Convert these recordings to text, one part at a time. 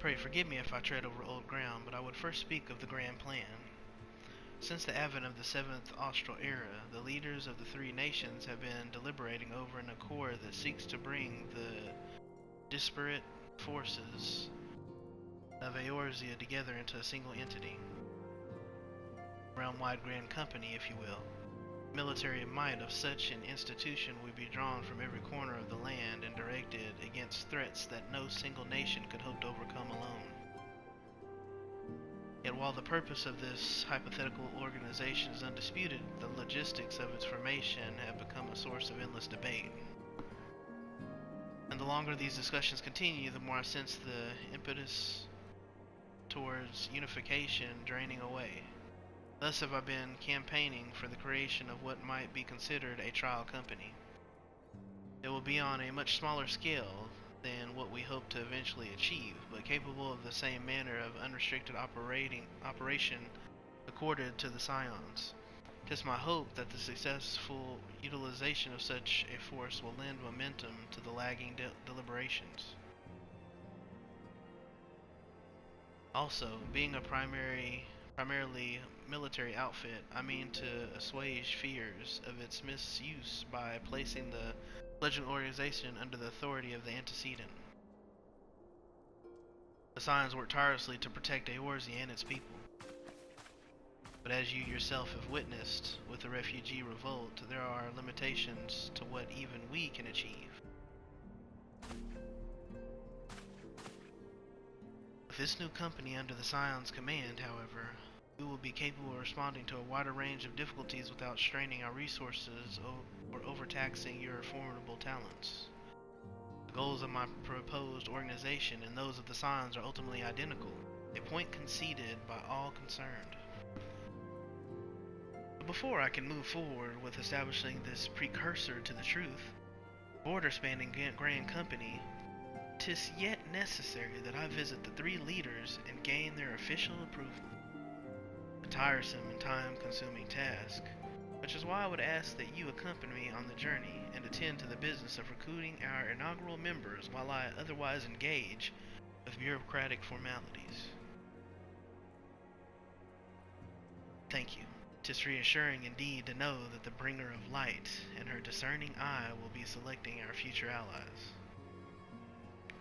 Pray forgive me if I tread over old ground, but I would first speak of the grand plan. Since the advent of the 7th Austral era, the leaders of the three nations have been deliberating over an accord that seeks to bring the disparate forces of Eorzea together into a single entity. Realm-wide grand company, if you will. Military might of such an institution would be drawn from every corner of the land and directed against threats that no single nation could hope to overcome alone. Yet while the purpose of this hypothetical organization is undisputed, the logistics of its formation have become a source of endless debate. And the longer these discussions continue, the more I sense the impetus towards unification draining away. Thus have I been campaigning for the creation of what might be considered a trial company. It will be on a much smaller scale than what we hope to eventually achieve, but capable of the same manner of unrestricted operation accorded to the Scions. 'Tis my hope that the successful utilization of such a force will lend momentum to the lagging deliberations. Also, being a primarily military outfit, I mean to assuage fears of its misuse by placing the fledgling organization under the authority of the antecedent. The Scions work tirelessly to protect Eorzea and its people. But as you yourself have witnessed with the refugee revolt, there are limitations to what even we can achieve. With this new company under the Scion's command, however, we will be capable of responding to a wider range of difficulties without straining our resources or overtaxing your formidable talents. The goals of my proposed organization and those of the Scions are ultimately identical, a point conceded by all concerned. But before I can move forward with establishing this precursor to the truth, border-spanning grand company, 'tis yet necessary that I visit the three leaders and gain their official approval. A tiresome and time-consuming task, which is why I would ask that you accompany me on the journey and attend to the business of recruiting our inaugural members while I otherwise engage with bureaucratic formalities. Thank you. 'Tis reassuring indeed to know that the bringer of light and her discerning eye will be selecting our future allies.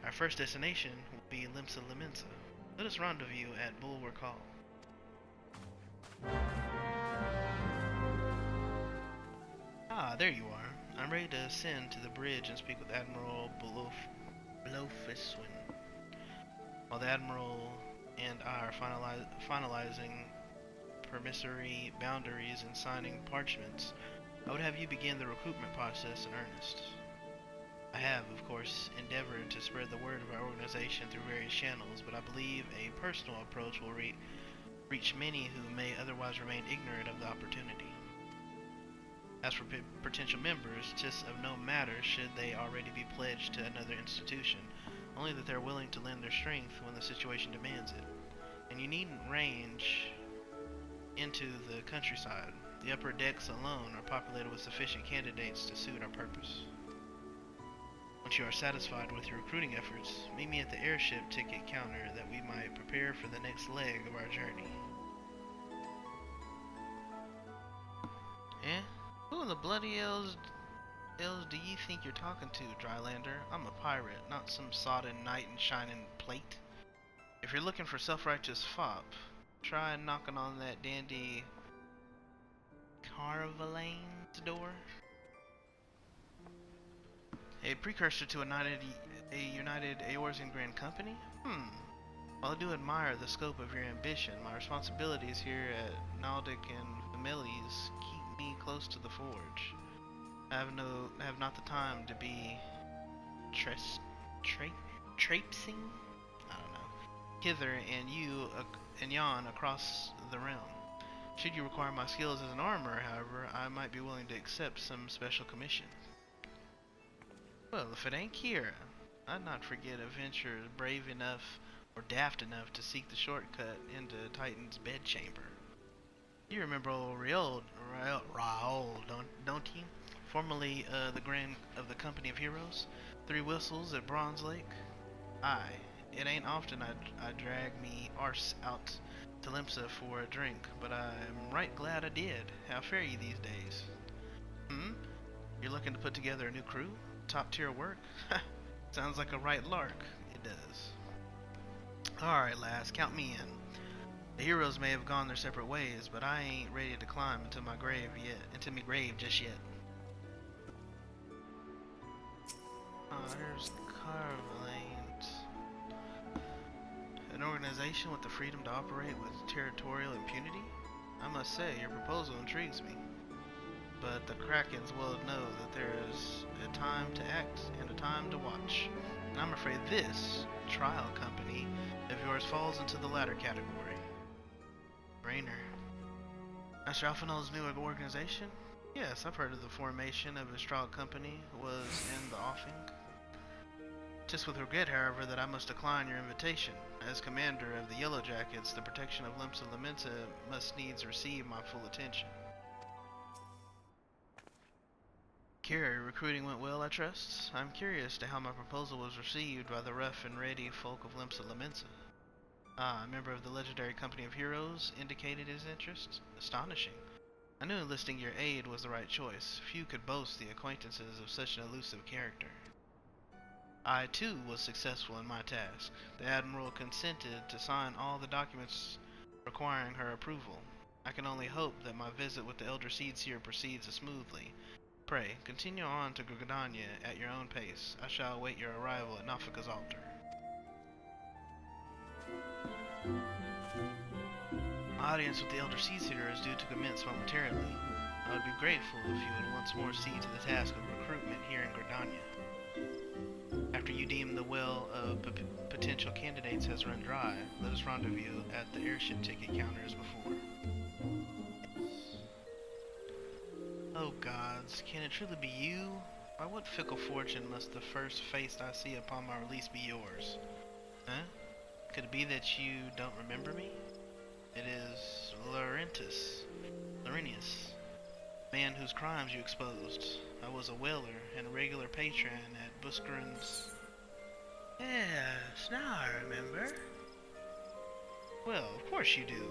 Our first destination will be Limsa Limensa. Let us rendezvous at Bulwark Hall. Ah, there you are. I'm ready to ascend to the bridge and speak with Admiral Blofiswin. While the Admiral and I are finalizing permissory boundaries and signing parchments, I would have you begin the recruitment process in earnest. I have, of course, endeavored to spread the word of our organization through various channels, but I believe a personal approach will reach many who may otherwise remain ignorant of the opportunity. As for potential members, 'tis of no matter should they already be pledged to another institution, only that they're willing to lend their strength when the situation demands it. And you needn't range into the countryside. The upper decks alone are populated with sufficient candidates to suit our purpose. Once you are satisfied with your recruiting efforts, meet me at the airship ticket counter that we might prepare for the next leg of our journey. Eh? Who in the bloody hells do you think you're talking to, Drylander? I'm a pirate, not some sodden knight in shining plate. If you're looking for self-righteous fop, try knocking on that dandy Caravalane's door. A precursor to a united Eorzean Grand Company? While I do admire the scope of your ambition, my responsibilities here at Naldic and Families keep me close to the forge. I have not the time to be traipsing? I don't know. Hither and yon across the realm. Should you require my skills as an armorer, however, I might be willing to accept some special commission. Well, if it ain't Kira, I'd not forget a venture brave enough or daft enough to seek the shortcut into Titan's bedchamber. You remember old Raoul, don't you? Formerly the Grand of the Company of Heroes, 3 Whistles at Bronze Lake? Aye, It ain't often I drag me arse out to Limsa for a drink, but I'm right glad I did. How fare ye these days? Hmm? You're looking to put together a new crew? Top tier work? Sounds like a right lark. It does. Alright, lass, count me in. The heroes may have gone their separate ways, but I ain't ready to climb into my grave just yet. Here's Carvalent. An organization with the freedom to operate with territorial impunity? I must say, your proposal intrigues me. But the Krakens well know that there is a time to act and a time to watch. And I'm afraid this trial company of yours falls into the latter category. Brainer. Master Alphanol's new organization? Yes, I've heard of the formation of his trial company was in the offing. 'Tis with regret, however, that I must decline your invitation. As commander of the Yellow Jackets, the protection of Limsa Lamenta must needs receive my full attention. Kira, recruiting went well, I trust? I'm curious to how my proposal was received by the rough and ready folk of Limsa Lamenta. Ah, a member of the legendary company of heroes indicated his interest? Astonishing. I knew enlisting your aid was the right choice. Few could boast the acquaintances of such an elusive character. I, too, was successful in my task. The Admiral consented to sign all the documents requiring her approval. I can only hope that my visit with the Elder Seedseer proceeds as smoothly. Pray, continue on to Gridania at your own pace. I shall await your arrival at Nafika's altar. My audience with the Elder Seedseer is due to commence momentarily. I would be grateful if you would once more see to the task of recruitment here in Gridania. After you deem the well of potential candidates has run dry, let us rendezvous at the airship ticket counter as before. Oh gods, can it truly be you? By what fickle fortune must the first face I see upon my release be yours? Huh? Could it be that you don't remember me? It is Laurentius, man whose crimes you exposed. I was a whaler and a regular patron at Buscarin's. Yes, now I remember. Well, of course you do.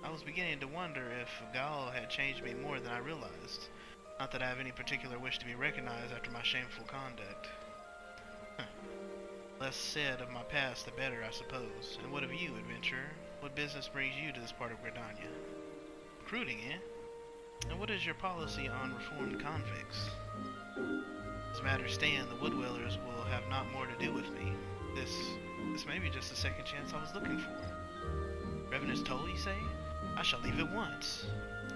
I was beginning to wonder if Gal had changed me more than I realized. Not that I have any particular wish to be recognized after my shameful conduct. Less said of my past the better, I suppose. And what of you, adventurer? What business brings you to this part of Gridania? Recruiting, eh? And what is your policy on reformed convicts? As matters stand, the Woodwellers will have not more to do with me. This may be just the second chance I was looking for. Revenant's toll, you say? I shall leave at once.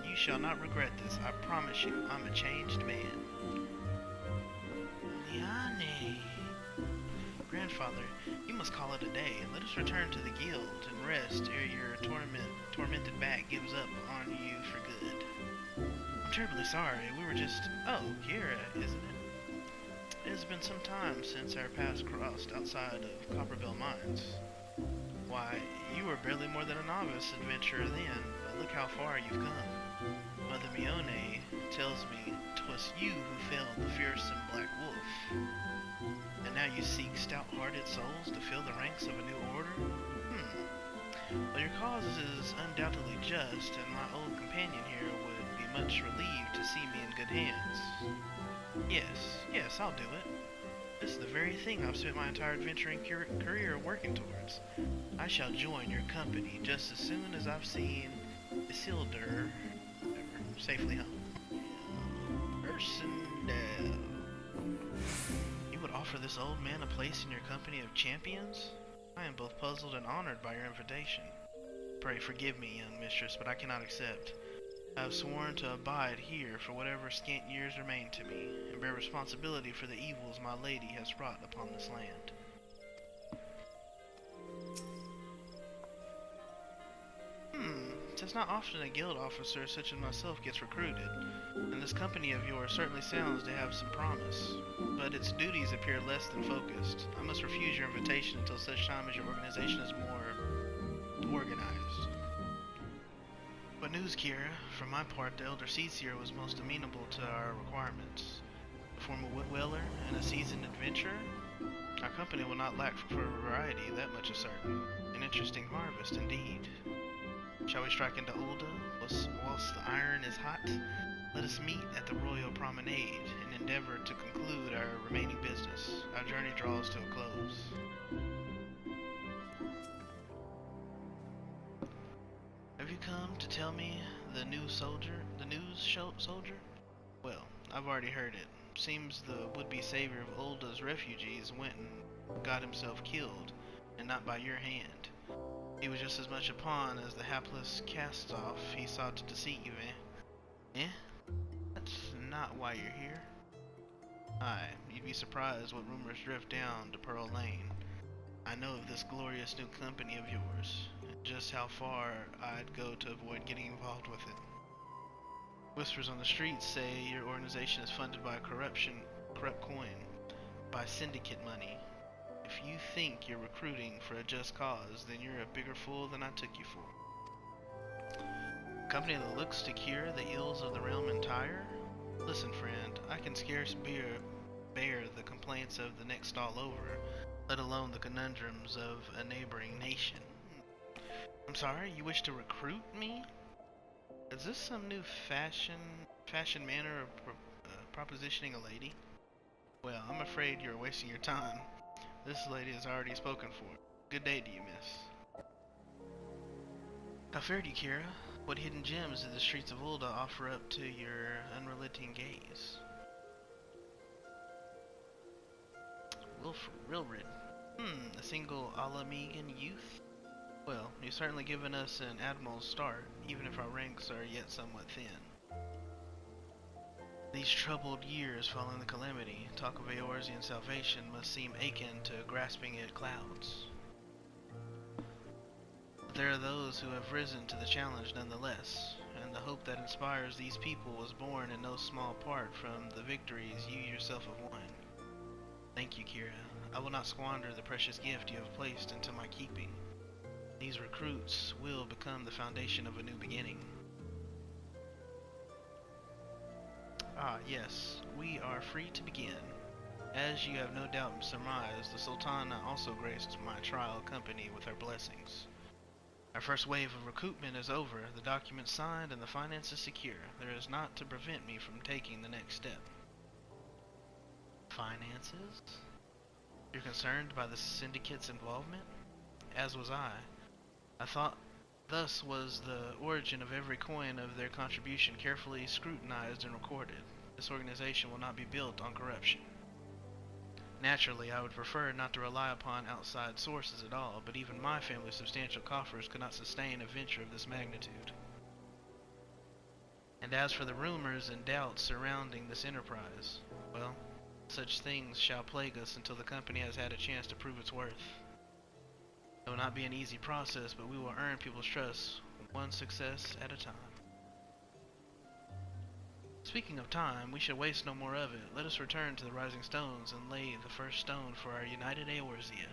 You shall not regret this. I promise you, I'm a changed man. Liane. Grandfather, you must call it a day, and let us return to the guild and rest ere your tormented back gives up on you for good. I'm terribly sorry. We were just... Oh, Kira, isn't it? It has been some time since our paths crossed outside of Copperbell Mines. Why, you were barely more than a novice adventurer then, but look how far you've come. Mother Mione tells me 'twas you who felled the fearsome Black Wolf. And now you seek stout-hearted souls to fill the ranks of a new order? Well, your cause is undoubtedly just, and my old companion here would be much relieved to see me in good hands. Yes, I'll do it. This is the very thing I've spent my entire adventuring career working towards. I shall join your company just as soon as I've seen Isildur safely home. Ursendale. You would offer this old man a place in your company of champions? I am both puzzled and honored by your invitation. Pray forgive me, young mistress, but I cannot accept. I have sworn to abide here for whatever scant years remain to me, and bear responsibility for the evils my lady has wrought upon this land. 'Tis not often a guild officer such as myself gets recruited, and this company of yours certainly sounds to have some promise, but its duties appear less than focused. I must refuse your invitation until such time as your organization is more organized. What news, Kira? For my part, the Elder Seedseer was most amenable to our requirements. A former woodweller and a seasoned adventurer? Our company will not lack for variety, that much is certain. An interesting harvest indeed. Shall we strike into Ulda whilst the iron is hot? Let us meet at the Royal Promenade and endeavor to conclude our remaining business. Our journey draws to a close. Have you come to tell me the news soldier? Well, I've already heard it. Seems the would-be savior of Ulda's refugees went and got himself killed, and not by your hand. He was just as much a pawn as the hapless cast-off he sought to deceive, eh? That's not why you're here. Aye, you'd be surprised what rumors drift down to Pearl Lane. I know of this glorious new company of yours, and just how far I'd go to avoid getting involved with it. Whispers on the streets say your organization is funded by corrupt coin, by syndicate money. If you think you're recruiting for a just cause, then you're a bigger fool than I took you for. A company that looks to cure the ills of the realm entire? Listen, friend, I can scarce bear the complaints of the next all over, let alone the conundrums of a neighboring nation. I'm sorry, you wish to recruit me? Is this some new fashion manner of propositioning a lady? Well, I'm afraid you're wasting your time. This lady has already spoken for. Good day to you, miss. How fared you, Kira? What hidden gems did the streets of Ulda offer up to your unrelenting gaze? Wilrid. A single Alamegan youth? Well, you've certainly given us an admiral's start, even if our ranks are yet somewhat thin. These troubled years following the calamity, talk of Eorzean salvation must seem akin to grasping at clouds. But there are those who have risen to the challenge nonetheless, and the hope that inspires these people was born in no small part from the victories you yourself have won. Thank you, Kira. I will not squander the precious gift you have placed into my keeping. These recruits will become the foundation of a new beginning. Ah, yes, we are free to begin. As you have no doubt surmised, the Sultana also graced my trial company with her blessings. Our first wave of recruitment is over, the documents signed, and the finances secure. There is naught to prevent me from taking the next step. Finances? You're concerned by the syndicate's involvement? As was I. I thought thus was the origin of every coin of their contribution carefully scrutinized and recorded. This organization will not be built on corruption. Naturally, I would prefer not to rely upon outside sources at all, but even my family's substantial coffers could not sustain a venture of this magnitude. And as for the rumors and doubts surrounding this enterprise, well, such things shall plague us until the company has had a chance to prove its worth. It will not be an easy process, but we will earn people's trust one success at a time. Speaking of time, we should waste no more of it. Let us return to the Rising Stones and lay the first stone for our united Eorzea.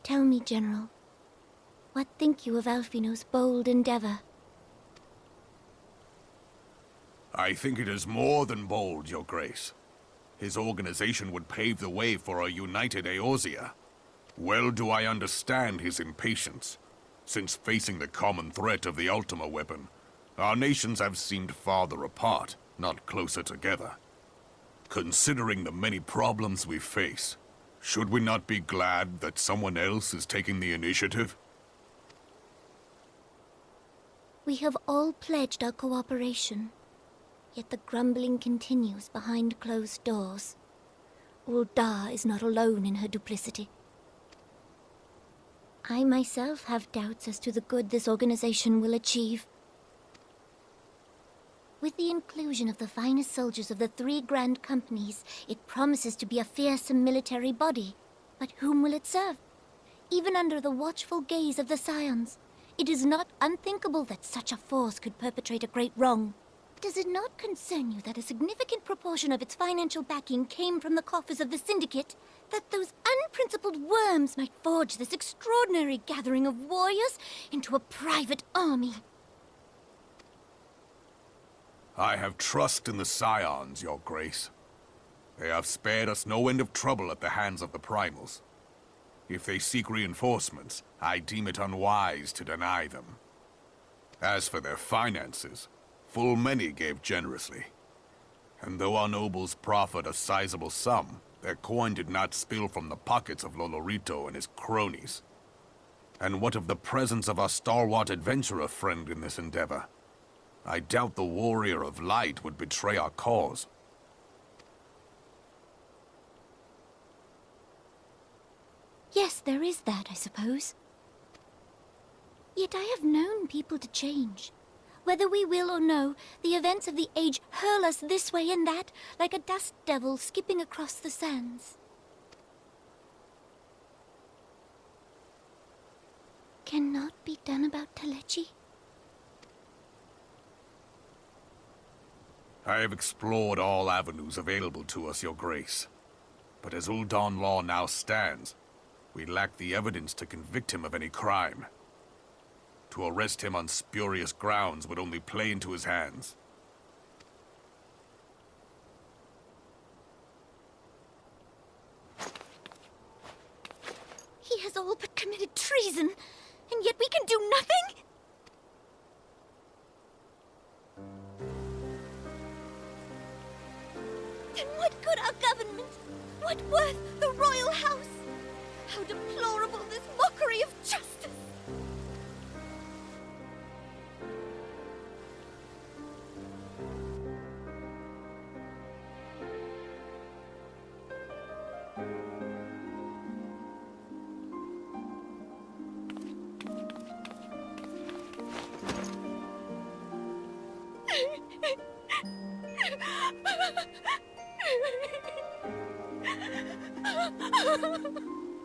Tell me, General, what think you of Alfino's bold endeavor? I think it is more than bold, Your Grace. His organization would pave the way for a united Eorzea. Well do I understand his impatience. Since facing the common threat of the Ultima weapon, our nations have seemed farther apart, not closer together. Considering the many problems we face, should we not be glad that someone else is taking the initiative? We have all pledged our cooperation, yet the grumbling continues behind closed doors. Ulda is not alone in her duplicity. I myself have doubts as to the good this organization will achieve. With the inclusion of the finest soldiers of the 3 grand companies, it promises to be a fearsome military body. But whom will it serve? Even under the watchful gaze of the Scions, it is not unthinkable that such a force could perpetrate a great wrong. Does it not concern you that a significant proportion of its financial backing came from the coffers of the Syndicate? That those unprincipled worms might forge this extraordinary gathering of warriors into a private army? I have trust in the Scions, Your Grace. They have spared us no end of trouble at the hands of the Primals. If they seek reinforcements, I deem it unwise to deny them. As for their finances, full many gave generously. And though our nobles proffered a sizable sum, their coin did not spill from the pockets of Lolorito and his cronies. And what of the presence of our stalwart adventurer friend in this endeavor? I doubt the Warrior of Light would betray our cause. Yes, there is that, I suppose. Yet I have known people to change. Whether we will or no, the events of the age hurl us this way and that, like a dust devil skipping across the sands. Cannot be done about Telechi? I have explored all avenues available to us, Your Grace. But as Ul'Dan law now stands, we lack the evidence to convict him of any crime. To arrest him on spurious grounds would only play into his hands. He has all but committed treason, and yet we can do nothing? Then what good our government? What worth the royal house? How deplorable this mockery of justice!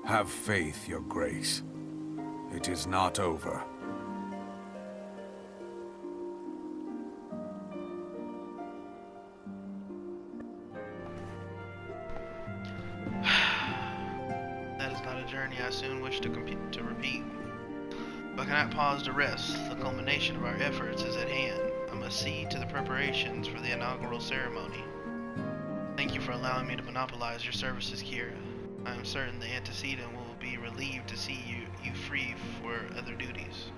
Have faith, Your Grace. It is not over. That is not a journey I soon wish to repeat. But cannot pause to rest. The culmination of our efforts is at hand. I must see to the preparations for the inaugural ceremony. Thank you for allowing me to monopolize your services, Kira. I am certain the antecedent will be relieved to see you free for other duties.